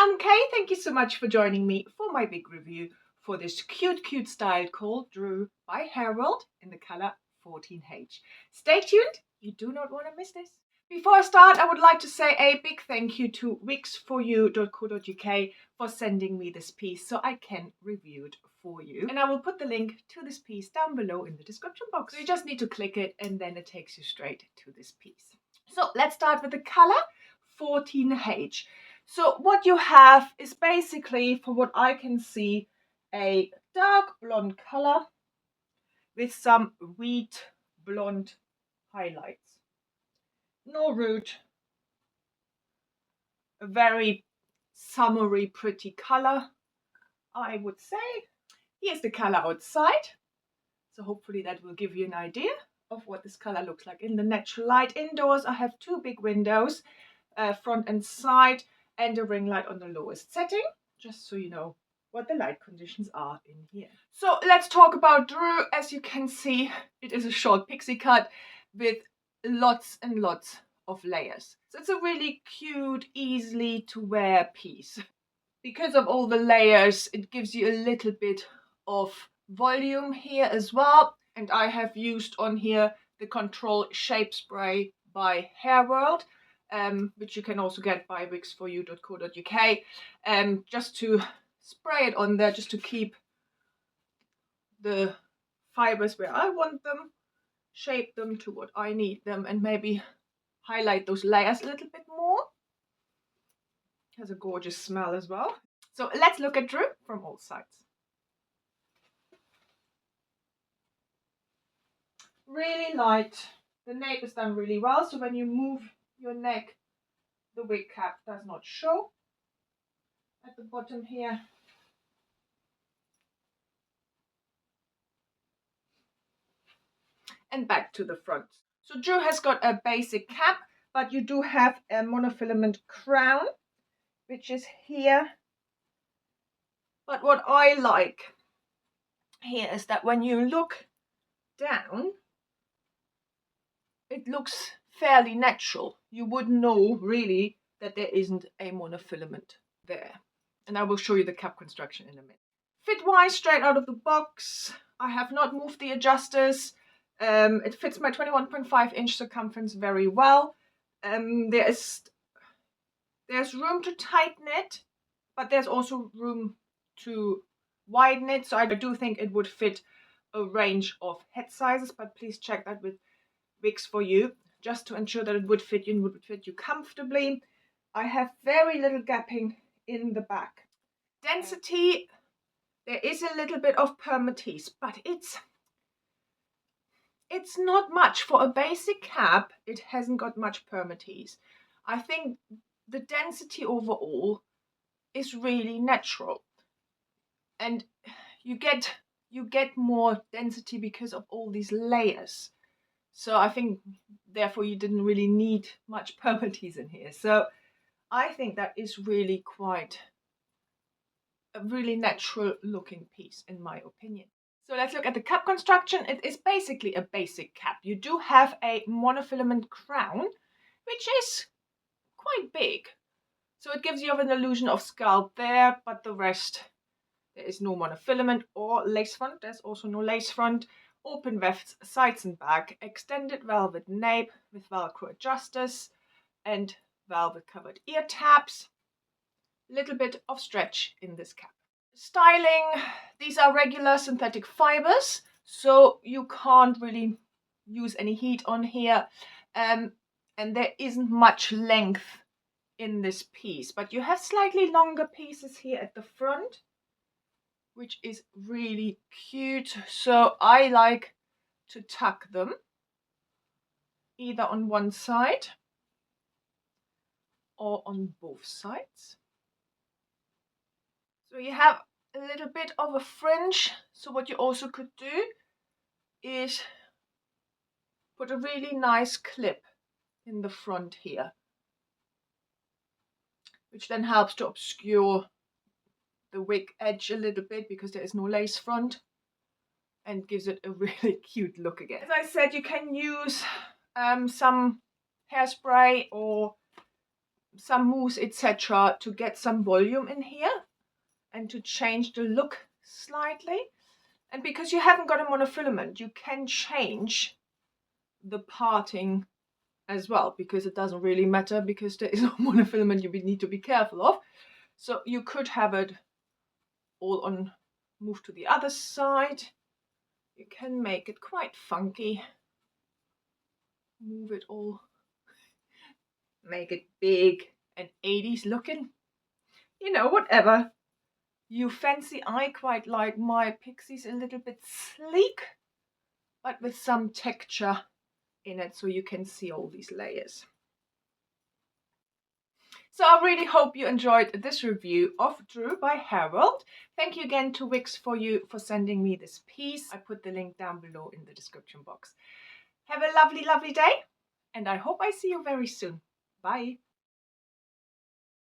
I'm Kay. Thank you so much for joining me for my big review for this cute style called Drew by Harold in the color 14H. Stay tuned, you do not want to miss this. Before I start, I would like to say a big thank you to wigsforyou.co.uk for sending me this piece so I can review it for you. And I will put the link to this piece down below in the description box. So you just need to click it and then it takes you straight to this piece. So let's start with the color 14H. So what you have is basically, from what I can see, a dark blonde color with some wheat blonde highlights. No root. A very summery, pretty color, I would say. Here's the color outside. So hopefully that will give you an idea of what this color looks like in the natural light. Indoors, I have two big windows, front and side, and a ring light on the lowest setting, just so you know what the light conditions are in here. So let's talk about Drew. As you can see, it is a short pixie cut with lots and lots of layers. So it's a really cute, easily to wear piece. Because of all the layers, it gives you a little bit of volume here as well. And I have used on here the Control Shape Spray by Harold, which you can also get by wigsforyou.co.uk, just to spray it on there, just to keep the fibers where I want them, shape them to what I need them, and maybe highlight those layers a little bit more. Has a gorgeous smell as well. So let's look at Drew from all sides. Really light. The nape is done really well, so when you move your neck, the wig cap does not show at the bottom here. And back to the front. So Drew has got a basic cap, but you do have a monofilament crown, which is here. But what I like here is that when you look down, it looks fairly natural. You wouldn't know really that there isn't a monofilament there. And I will show you the cap construction in a minute. Fit-wise, straight out of the box, I have not moved the adjusters. It fits my 21.5 inch circumference very well. There's room to tighten it, but there's also room to widen it. So I do think it would fit a range of head sizes, but please check that with Wigs for You, just to ensure that it would fit you and would fit you comfortably. I have very little gapping in the back. Density, there is a little bit of permatease, but it's not much. For a basic cap, it hasn't got much permatease. I think the density overall is really natural, and you get more density because of all these layers. So I think therefore you didn't really need much permatease in here. So I think that is really quite a really natural looking piece in my opinion. So let's look at the cap construction. It is basically a basic cap. You do have a monofilament crown, which is quite big. So it gives you an illusion of scalp there, but the rest, there is no monofilament or lace front. There's also no lace front. Open wefts, sides and back, extended velvet nape with velcro adjusters and velvet covered ear tabs. Little bit of stretch in this cap. Styling, these are regular synthetic fibers, so you can't really use any heat on here, and there isn't much length in this piece, but you have slightly longer pieces here at the front, which is really cute. So I like to tuck them either on one side or on both sides. So you have a little bit of a fringe. So what you also could do is put a really nice clip in the front here, which then helps to obscure the wig edge a little bit because there is no lace front, and gives it a really cute look again. As I said, you can use some hairspray or some mousse, etc., to get some volume in here and to change the look slightly. And because you haven't got a monofilament, you can change the parting as well, because it doesn't really matter because there is no monofilament you need to be careful of. So you could have it all on, move to the other side. You can make it quite funky. Move it all, make it big and 80s looking. You know, whatever you fancy. I quite like my Pixies a little bit sleek, but with some texture in it so you can see all these layers. So I really hope you enjoyed this review of Drew by Harold. Thank you again to Wix for sending me this piece. I put the link down below in the description box. Have a lovely, lovely day, and I hope I see you very soon. Bye.